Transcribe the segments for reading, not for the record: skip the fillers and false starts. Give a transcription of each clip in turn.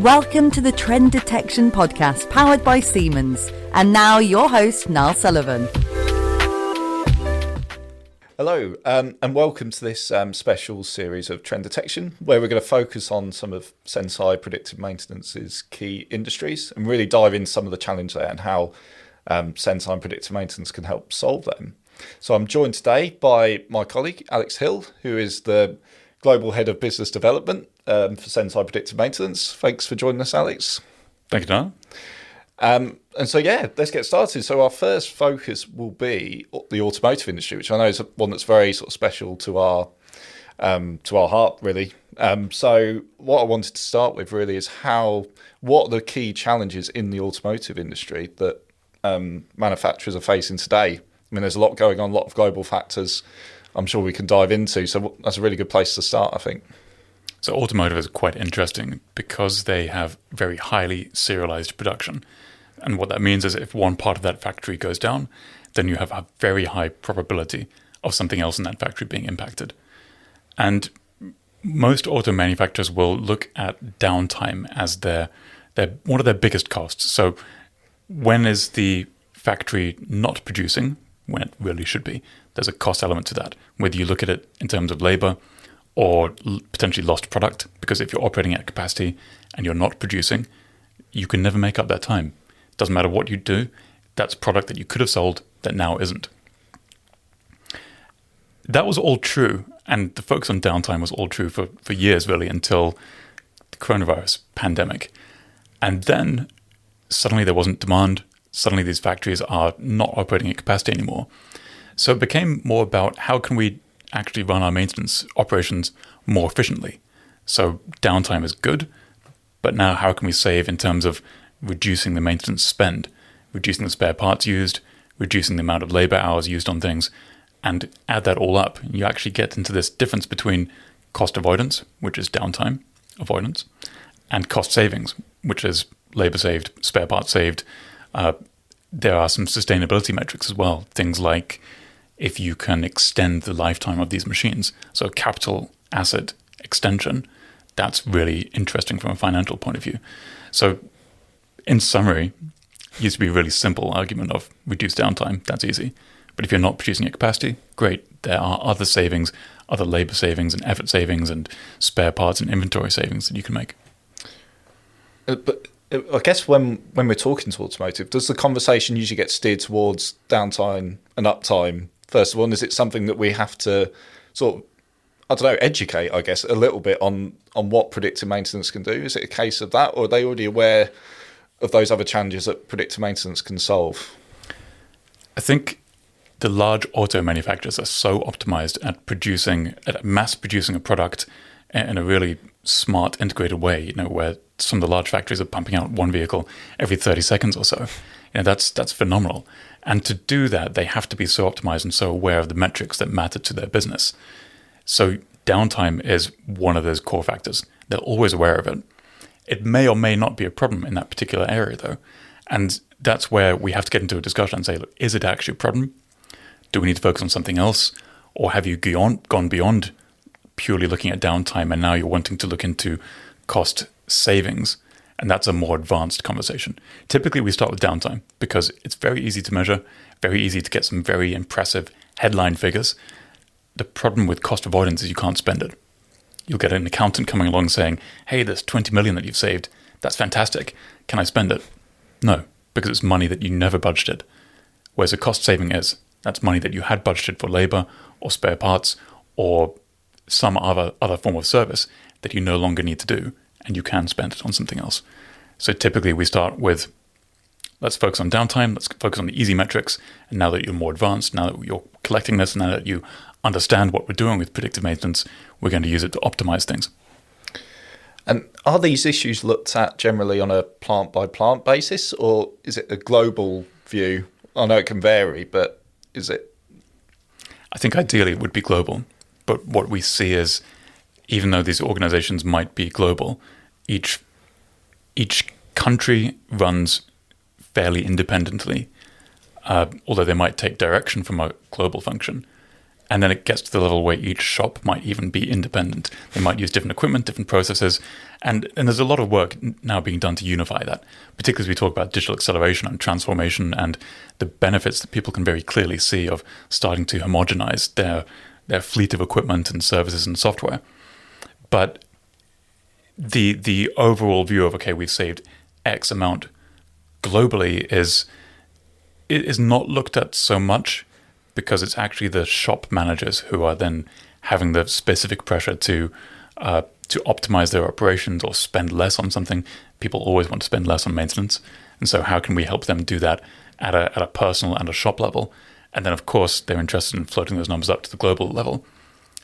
Welcome to the Trend Detection Podcast, powered by Siemens. And now your host, Niall Sullivan. Hello, and welcome to this special series of Trend Detection, where we're going to focus on some of Senseye Predictive Maintenance's key industries and really dive into some of the challenges there and how Senseye Predictive Maintenance can help solve them. So I'm joined today by my colleague, Alex Hill, who is the Global Head of Business Development for Senseye Predictive Maintenance. Thanks for joining us, Alex. Thank you, Niall. And so, let's get started. So our first focus will be the automotive industry, which I know is one that's very sort of special to our heart, really. So what I wanted to start with really is what are the key challenges in the automotive industry that manufacturers are facing today? I mean, there's a lot going on, a lot of global factors I'm sure we can dive into. So that's a really good place to start, I think. So automotive is quite interesting because they have very highly serialized production. And what that means is if one part of that factory goes down, then you have a very high probability of something else in that factory being impacted. And most auto manufacturers will look at downtime as their one of their biggest costs. So when is the factory not producing when it really should be? There's a cost element to that, whether you look at it in terms of labor or potentially lost product, because if you're operating at capacity and you're not producing, you can never make up that time. Doesn't matter what you do, that's product that you could have sold that now isn't. That was all true, and the focus on downtime was all true for years, really, until the coronavirus pandemic. And then suddenly there wasn't demand. Suddenly these factories are not operating at capacity anymore. So it became more about how can we actually run our maintenance operations more efficiently. So downtime is good, but now how can we save in terms of reducing the maintenance spend, reducing the spare parts used, reducing the amount of labor hours used on things, and add that all up. You actually get into this difference between cost avoidance, which is downtime avoidance, and cost savings, which is labor saved, spare parts saved. There are some sustainability metrics as well, things like if you can extend the lifetime of these machines. So capital asset extension, that's really interesting from a financial point of view. So in summary, it used to be a really simple argument of reduce downtime, that's easy. But if you're not producing at capacity, great. There are other savings, other labor savings and effort savings and spare parts and inventory savings that you can make. But I guess when we're talking to automotive, does the conversation usually get steered towards downtime and uptime? First of all, is it something that we have to sort of, educate, I guess, a little bit on what predictive maintenance can do? Is it a case of that, or are they already aware of those other challenges that predictive maintenance can solve? I think the large auto manufacturers are so optimized at mass producing a product in a really smart, integrated way, where some of the large factories are pumping out one vehicle every 30 seconds or so. That's phenomenal. And to do that, they have to be so optimized and so aware of the metrics that matter to their business. So downtime is one of those core factors. They're always aware of it. It may or may not be a problem in that particular area, though. And that's where we have to get into a discussion and say, look, is it actually a problem? Do we need to focus on something else? Or have you gone beyond purely looking at downtime and now you're wanting to look into cost savings? And that's a more advanced conversation. Typically, we start with downtime because it's very easy to measure, very easy to get some very impressive headline figures. The problem with cost avoidance is you can't spend it. You'll get an accountant coming along saying, hey, there's 20 million that you've saved. That's fantastic. Can I spend it? No, because it's money that you never budgeted. Whereas a cost saving that's money that you had budgeted for labor or spare parts or some other form of service that you no longer need to do, and you can spend it on something else. So typically we start with, let's focus on downtime, let's focus on the easy metrics, and now that you're more advanced, now that you're collecting this, now that you understand what we're doing with predictive maintenance, we're going to use it to optimize things. And are these issues looked at generally on a plant-by-plant basis, or is it a global view? I know it can vary, but is it? I think ideally it would be global, but what we see is, even though these organizations might be global, each country runs fairly independently, although they might take direction from a global function. And then it gets to the level where each shop might even be independent. They might use different equipment, different processes. And there's a lot of work now being done to unify that, particularly as we talk about digital acceleration and transformation and the benefits that people can very clearly see of starting to homogenize their fleet of equipment and services and software. But the overall view of, okay, we've saved X amount globally is not looked at so much, because it's actually the shop managers who are then having the specific pressure to optimize their operations or spend less on something. People always want to spend less on maintenance. And so how can we help them do that at a personal and a shop level? And then, of course, they're interested in floating those numbers up to the global level.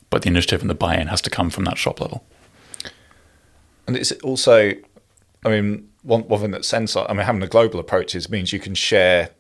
But the initiative and the buy-in has to come from that shop level. And it's also, I mean, one thing that Senseye, I mean, having a global approach means you can share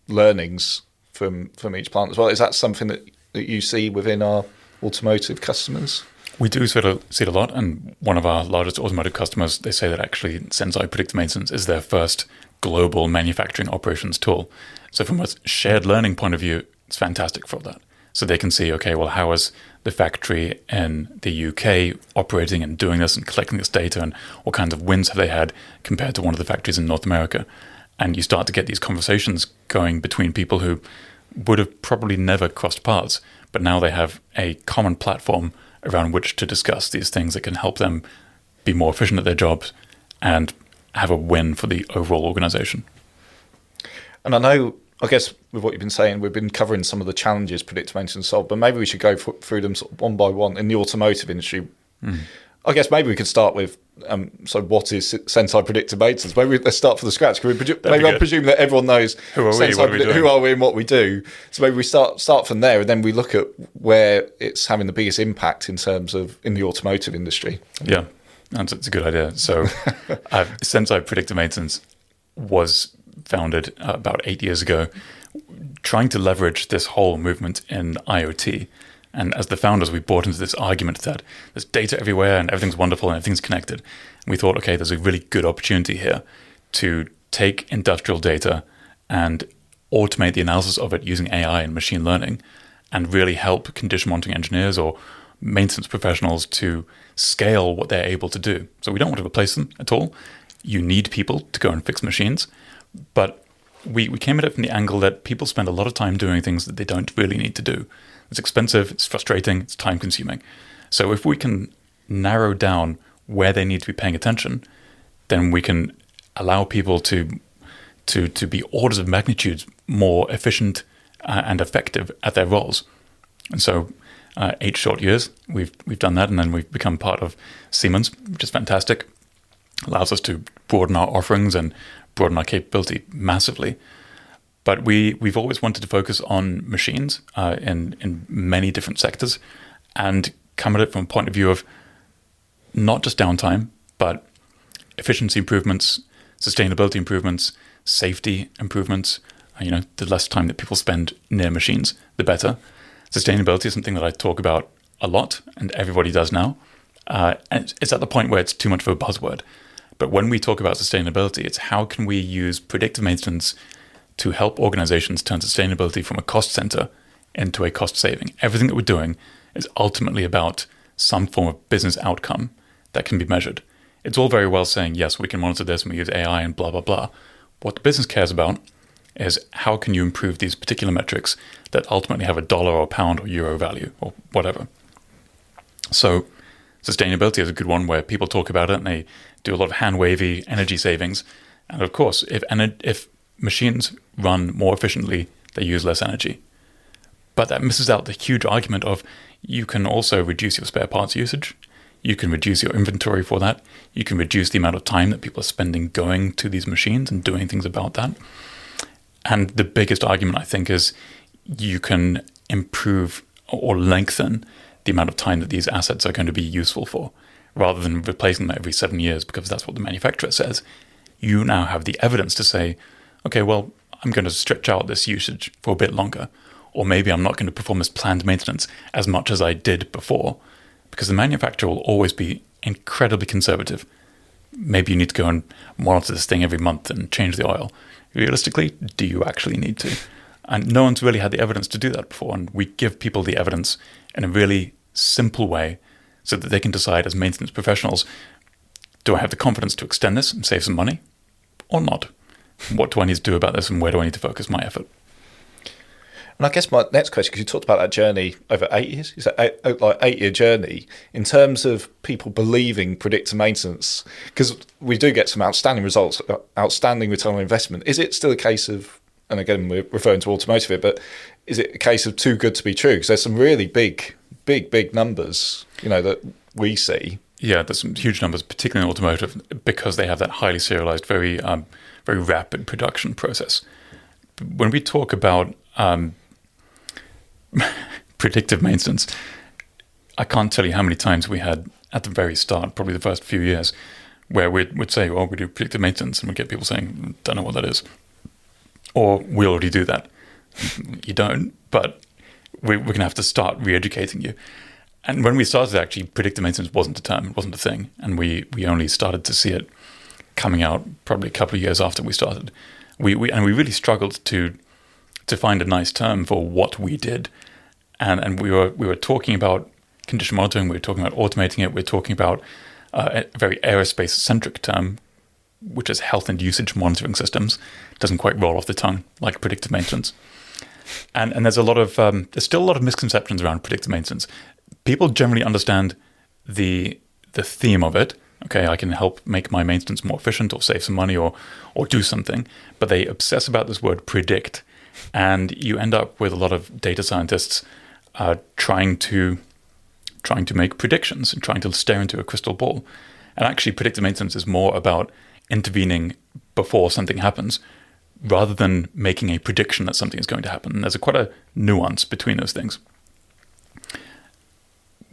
learnings from each plant as well. Is that something that you see within our automotive customers? We do see it a lot, and one of our largest automotive customers, they say that actually Senseye Predictive Maintenance is their first global manufacturing operations tool. So from a shared learning point of view, it's fantastic for that. So they can see, okay, well, how is the factory in the UK operating and doing this and collecting this data, and what kinds of wins have they had compared to one of the factories in North America? And you start to get these conversations going between people who would have probably never crossed paths, but now they have a common platform around which to discuss these things that can help them be more efficient at their jobs and have a win for the overall organization. And I guess with what you've been saying, we've been covering some of the challenges predictive maintenance solve, but maybe we should go through them sort of one by one in the automotive industry. I guess maybe we could start with, so what is Senseye Predictive Maintenance? Maybe let's start from the scratch. Can we I presume that everyone knows who are we and what we do. So maybe we start from there, and then we look at where it's having the biggest impact in terms of in the automotive industry. Yeah, that's a good idea. So Senseye Predictive Maintenance was founded about 8 years ago, trying to leverage this whole movement in IoT. And as the founders, we bought into this argument that there's data everywhere and everything's wonderful and everything's connected. And we thought, okay, there's a really good opportunity here to take industrial data and automate the analysis of it using AI and machine learning, and really help condition monitoring engineers or maintenance professionals to scale what they're able to do. So we don't want to replace them at all. You need people to go and fix machines. But we came at it from the angle that people spend a lot of time doing things that they don't really need to do. It's expensive, it's frustrating, it's time consuming. So if we can narrow down where they need to be paying attention, then we can allow people to be orders of magnitude more efficient and effective at their roles. And so 8 short years, we've done that, and then we've become part of Siemens, which is fantastic. Allows us to broaden our offerings and broaden our capability massively. But we've always wanted to focus on machines in many different sectors, and come at it from a point of view of not just downtime, but efficiency improvements, sustainability improvements, safety improvements. The less time that people spend near machines, the better. Sustainability is something that I talk about a lot, and everybody does now. And it's at the point where it's too much of a buzzword. But when we talk about sustainability, it's how can we use predictive maintenance to help organizations turn sustainability from a cost center into a cost saving. Everything that we're doing is ultimately about some form of business outcome that can be measured. It's all very well saying, yes, we can monitor this and we use AI and blah, blah, blah. What the business cares about is how can you improve these particular metrics that ultimately have a dollar or pound or euro value or whatever. So sustainability is a good one where people talk about it and they do a lot of hand-wavy energy savings. And of course, if machines run more efficiently, they use less energy. But that misses out the huge argument of you can also reduce your spare parts usage. You can reduce your inventory for that. You can reduce the amount of time that people are spending going to these machines and doing things about that. And the biggest argument, I think, is you can improve or lengthen the amount of time that these assets are going to be useful for, rather than replacing them every 7 years because that's what the manufacturer says. You now have the evidence to say, okay, well, I'm going to stretch out this usage for a bit longer, or maybe I'm not going to perform this planned maintenance as much as I did before, because the manufacturer will always be incredibly conservative. Maybe you need to go and monitor this thing every month and change the oil. Realistically, do you actually need to? And no one's really had the evidence to do that before. And we give people the evidence in a really simple way so that they can decide as maintenance professionals, do I have the confidence to extend this and save some money or not? What do I need to do about this, and where do I need to focus my effort? And I guess my next question, because you talked about that journey over 8 years, is that 8-year journey in terms of people believing predictive maintenance? Because we do get some outstanding results, outstanding return on investment. Is it still a case of, and again we're referring to automotive here, but is it a case of too good to be true? Because there's some really big numbers, that we see. Yeah, there's some huge numbers, particularly in automotive, because they have that highly serialized, very rapid production process. When we talk about predictive maintenance, I can't tell you how many times we had at the very start, probably the first few years, where we'd say, well, we do predictive maintenance, and we'd get people saying, don't know what that is. Or we already do that. You don't, but we're going to have to start re-educating you. And when we started, actually, predictive maintenance wasn't a term, it wasn't a thing. And we only started to see it coming out probably a couple of years after we started. We really struggled to find a nice term for what we did. And we were talking about condition monitoring, we were talking about automating it, we were talking about a very aerospace-centric term, which is health and usage monitoring systems. It doesn't quite roll off the tongue like predictive maintenance. And there's still a lot of misconceptions around predictive maintenance. People generally understand the theme of it. Okay, I can help make my maintenance more efficient or save some money or do something. But they obsess about this word predict. And you end up with a lot of data scientists trying to make predictions and trying to stare into a crystal ball. And actually, predictive maintenance is more about intervening before something happens rather than making a prediction that something is going to happen. And there's quite a nuance between those things.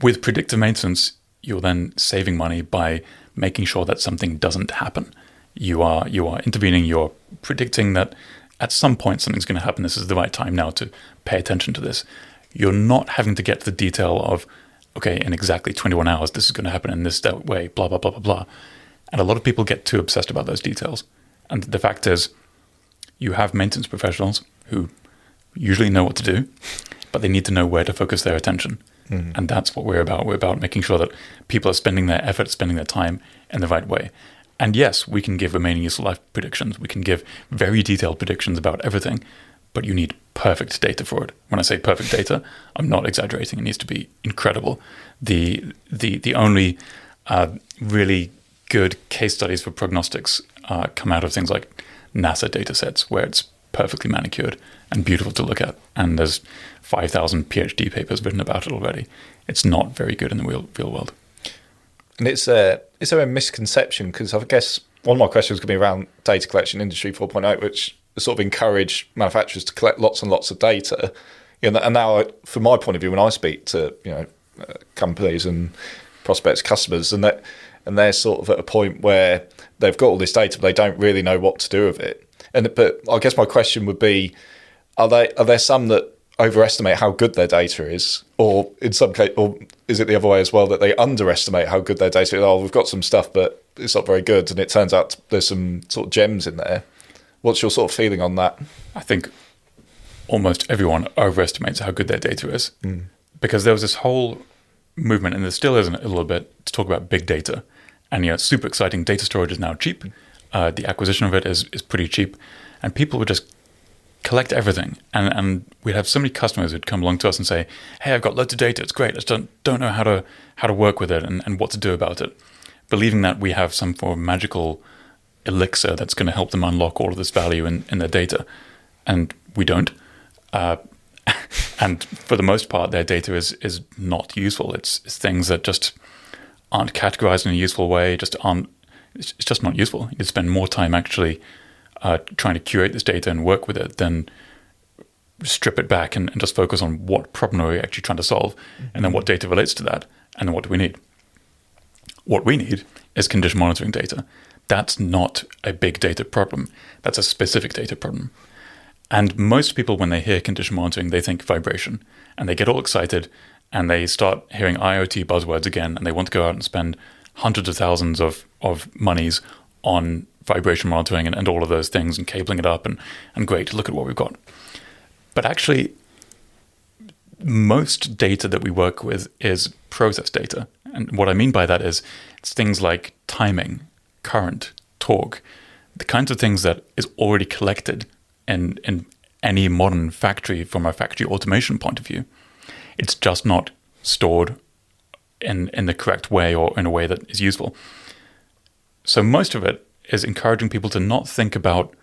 With predictive maintenance, you're then saving money by making sure that something doesn't happen. You are intervening, you're predicting that at some point something's going to happen. This is the right time now to pay attention to this. You're not having to get to the detail of, okay, in exactly 21 hours, this is going to happen in this that way, blah, blah, blah, blah, blah. And a lot of people get too obsessed about those details. And the fact is, you have maintenance professionals who usually know what to do, but they need to know where to focus their attention. Mm-hmm. And that's what we're about. We're about making sure that people are spending their effort, spending their time in the right way. And yes, we can give remaining useful life predictions. We can give very detailed predictions about everything, but you need perfect data for it. When I say perfect data, I'm not exaggerating. It needs to be incredible. The only really good case studies for prognostics come out of things like NASA data sets, where it's perfectly manicured and beautiful to look at. And there's 5,000 PhD papers written about it already. It's not very good in the real world. And is there a misconception? Because I guess one of my questions could be around data collection industry 4.0, which sort of encourage manufacturers to collect lots and lots of data. And now, from my point of view, when I speak to companies and prospects, customers, and they're sort of at a point where they've got all this data, but they don't really know what to do with it. But I guess my question would be: are there some that overestimate how good their data is, or in some case, or is it the other way as well, that they underestimate how good their data is? Oh, we've got some stuff, but it's not very good, and it turns out there's some sort of gems in there. What's your sort of feeling on that? I think almost everyone overestimates how good their data is, because there was this whole movement, and there still is a little bit, to talk about big data. And it's super exciting. Data storage is now cheap. The acquisition of it is pretty cheap, and people would just collect everything. And we'd have so many customers who'd come along to us and say, "Hey, I've got loads of data. It's great. I just don't know how to work with it and what to do about it," believing that we have some form of magical elixir that's going to help them unlock all of this value in their data, and we don't. And for the most part, their data is not useful. It's things that just aren't categorized in a useful way. It's just not useful. You spend more time actually trying to curate this data and work with it than strip it back and just focus on what problem are we actually trying to solve, and then what data relates to that, and then what do we need. What we need is condition monitoring data. That's not a big data problem. That's a specific data problem. And most people, when they hear condition monitoring, they think vibration, and they get all excited, and they start hearing IoT buzzwords again, and they want to go out and spend hundreds of thousands of monies on vibration monitoring and all of those things, and cabling it up, and great, look at what we've got. But actually, most data that we work with is process data. And what I mean by that is it's things like timing, current, torque, the kinds of things that is already collected in any modern factory from a factory automation point of view. It's just not stored in the correct way or in a way that is useful. So most of it is encouraging people to not think about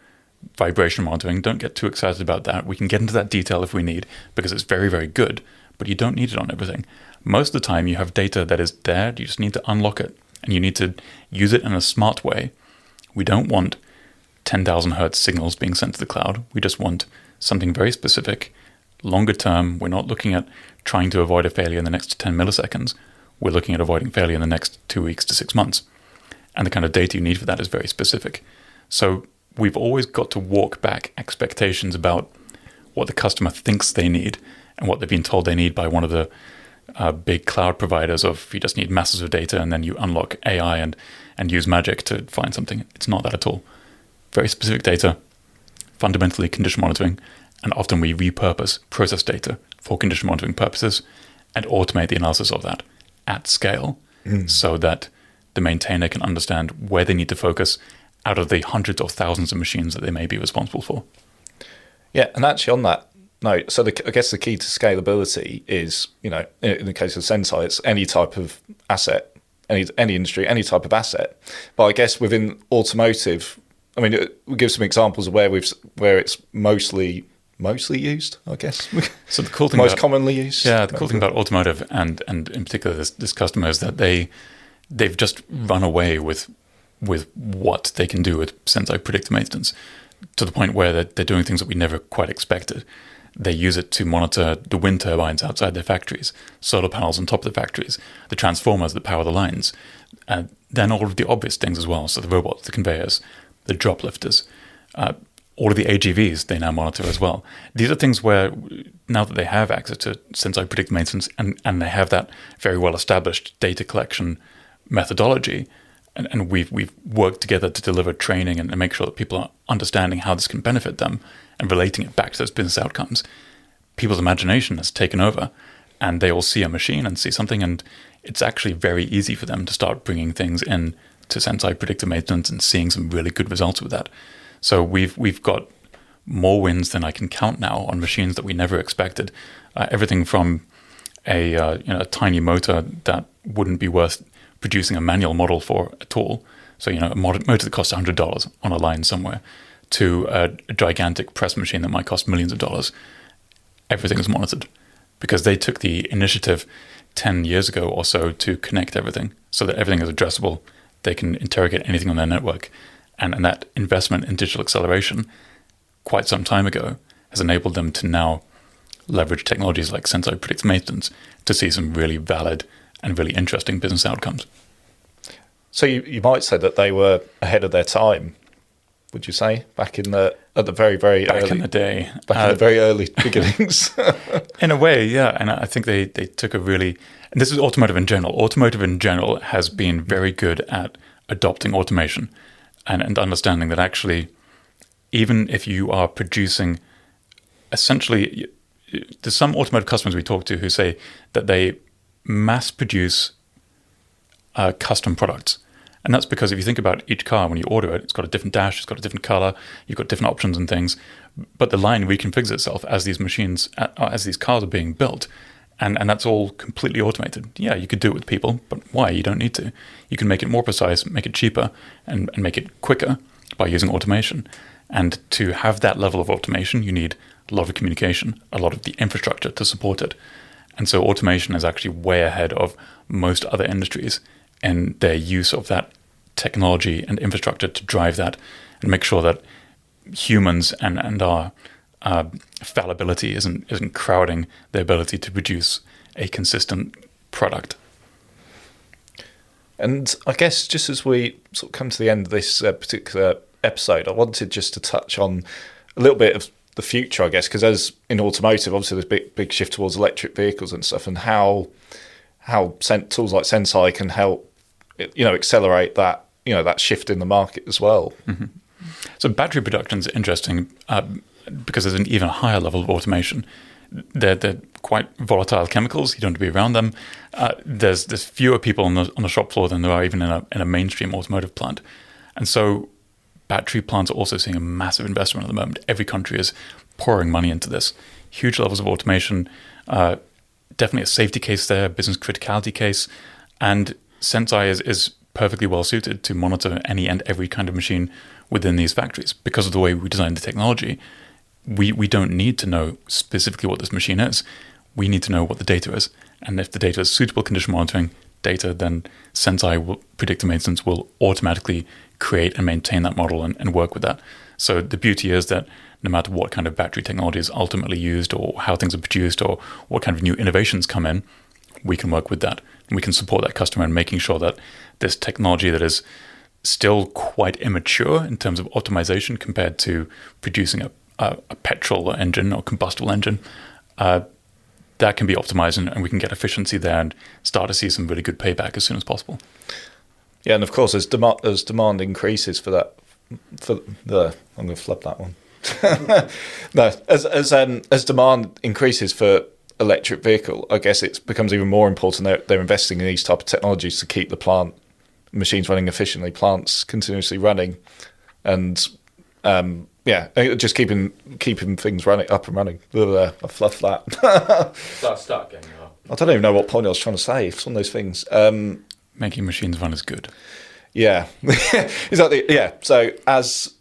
vibration monitoring. Don't get too excited about that. We can get into that detail if we need, because it's very, very good, but you don't need it on everything. Most of the time you have data that is there, you just need to unlock it, and you need to use it in a smart way. We don't want 10,000 hertz signals being sent to the cloud. We just want something very specific, longer term. We're not looking at trying to avoid a failure in the next 10 milliseconds. We're looking at avoiding failure in the next 2 weeks to 6 months. And the kind of data you need for that is very specific. So we've always got to walk back expectations about what the customer thinks they need and what they've been told they need by one of the big cloud providers of you just need masses of data and then you unlock AI and use magic to find something. It's not that at all. Very specific data, fundamentally condition monitoring, and often we repurpose process data for condition monitoring purposes and automate the analysis of that at scale so that the maintainer can understand where they need to focus out of the hundreds or thousands of machines that they may be responsible for. Yeah, and actually on that note, so I guess the key to scalability is, in the case of Senseye, it's any type of asset, any industry, any type of asset. But I guess within automotive, I mean, we'll give some examples of where it's mostly used, I guess. So the cool thing commonly used. Yeah, the cool thing about automotive and in particular this customer is that they've just run away with what they can do with Senseye Predictive Maintenance to the point where they're doing things that we never quite expected. They use it to monitor the wind turbines outside their factories, solar panels on top of the factories, the transformers that power the lines, and then all of the obvious things as well. So the robots, the conveyors, the drop lifters, all of the AGVs they now monitor as well. These are things where now that they have access to Senseye Predictive Maintenance and they have that very well established data collection methodology, and we've worked together to deliver training and make sure that people are understanding how this can benefit them and relating it back to those business outcomes. People's imagination has taken over and they all see a machine and see something, and it's actually very easy for them to start bringing things in to Senseye Predictive Maintenance and seeing some really good results with that. So we've got more wins than I can count now on machines that we never expected. Everything from a tiny motor that wouldn't be worth producing a manual model for at all. So, a motor that costs $100 on a line somewhere, to a gigantic press machine that might cost millions of dollars. Everything is monitored because they took the initiative 10 years ago or so to connect everything so that everything is addressable. They can interrogate anything on their network. And that investment in digital acceleration quite some time ago has enabled them to now leverage technologies like Senseye Predictive Maintenance to see some really valid and really interesting business outcomes. So you might say that they were ahead of their time, would you say, back in the very, very back early, in the day, in the very early beginnings? In a way, yeah. And I think they took a really, and this is automotive in general. Automotive in general has been very good at adopting automation and understanding that actually, even if you are producing, essentially, there's some automotive customers we talk to who say that they mass produce custom products. And that's because if you think about each car, when you order it, it's got a different dash, it's got a different color, you've got different options and things. But the line reconfigures itself as these machines, as these cars are being built. And that's all completely automated. Yeah, you could do it with people, but why? You don't need to. You can make it more precise, make it cheaper, and make it quicker by using automation. And to have that level of automation, you need a lot of communication, a lot of the infrastructure to support it. And so automation is actually way ahead of most other industries in their use of that technology and infrastructure to drive that and make sure that humans and our fallibility isn't crowding the ability to produce a consistent product. And I guess just as we sort of come to the end of this particular episode, I wanted just to touch on a little bit of the future, I guess, because as in automotive, obviously there's a big shift towards electric vehicles and stuff, and how tools like Senseye can help, accelerate that, that shift in the market as well. Mm-hmm. So battery production is interesting. because there's an even higher level of automation. They're quite volatile chemicals. You don't want to be around them. There's fewer people on the shop floor than there are even in a mainstream automotive plant. And so battery plants are also seeing a massive investment at the moment. Every country is pouring money into this. Huge levels of automation, definitely a safety case there, business criticality case. And Senseye is perfectly well suited to monitor any and every kind of machine within these factories. Because of the way we design the technology, we don't need to know specifically what this machine is. We need to know what the data is. And if the data is suitable condition monitoring data, then Senseye Predictive Maintenance will automatically create and maintain that model and work with that. So the beauty is that no matter what kind of battery technology is ultimately used or how things are produced or what kind of new innovations come in, we can work with that. And we can support that customer in making sure that this technology that is still quite immature in terms of optimization compared to producing a petrol engine or combustible engine, that can be optimized and we can get efficiency there and start to see some really good payback as soon as possible. Yeah, and of course, as demand increases for that, I'm going to flub that one. No, as demand increases for electric vehicle, I guess it becomes even more important they're investing in these type of technologies to keep the machines running efficiently, plants continuously running, and just keeping things up and running. I fluffed that. Start getting up. I don't even know what point I was trying to say. It's one of those things. Making machines run is good. Yeah, exactly. Yeah. So as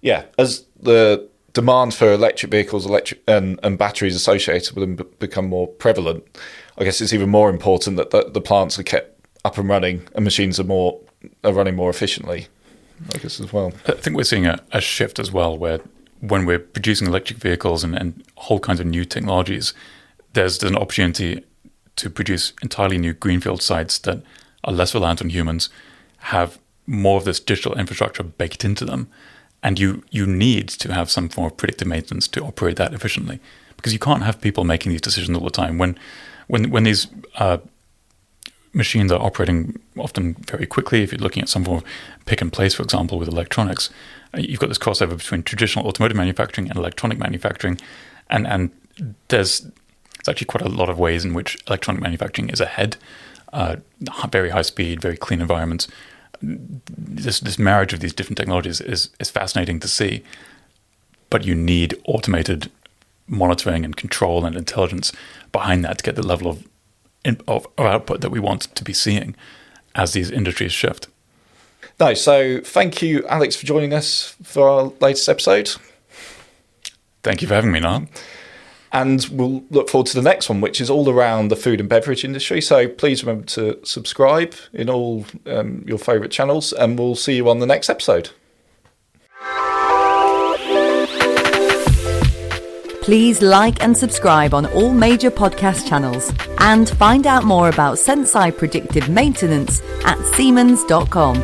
the demand for electric vehicles, and batteries associated with them become more prevalent, I guess it's even more important that the plants are kept up and running and machines are running more efficiently, I guess, as well. I think we're seeing a shift as well, where when we're producing electric vehicles and whole kinds of new technologies, there's an opportunity to produce entirely new greenfield sites that are less reliant on humans, have more of this digital infrastructure baked into them. And you need to have some form of predictive maintenance to operate that efficiently, because you can't have people making these decisions all the time. When these machines are operating often very quickly, if you're looking at some form of pick and place, for example, with electronics, you've got this crossover between traditional automotive manufacturing and electronic manufacturing, and there's actually quite a lot of ways in which electronic manufacturing is ahead. Very high speed, very clean environments. This marriage of these different technologies is fascinating to see, but you need automated monitoring and control and intelligence behind that to get the level of output that we want to be seeing as these industries shift. No, so thank you, Alex, for joining us for our latest episode. Thank you for having me, Niall. And we'll look forward to the next one, which is all around the food and beverage industry. So please remember to subscribe in all your favourite channels, and we'll see you on the next episode. Please like and subscribe on all major podcast channels, and find out more about Senseye Predictive Maintenance at Siemens.com.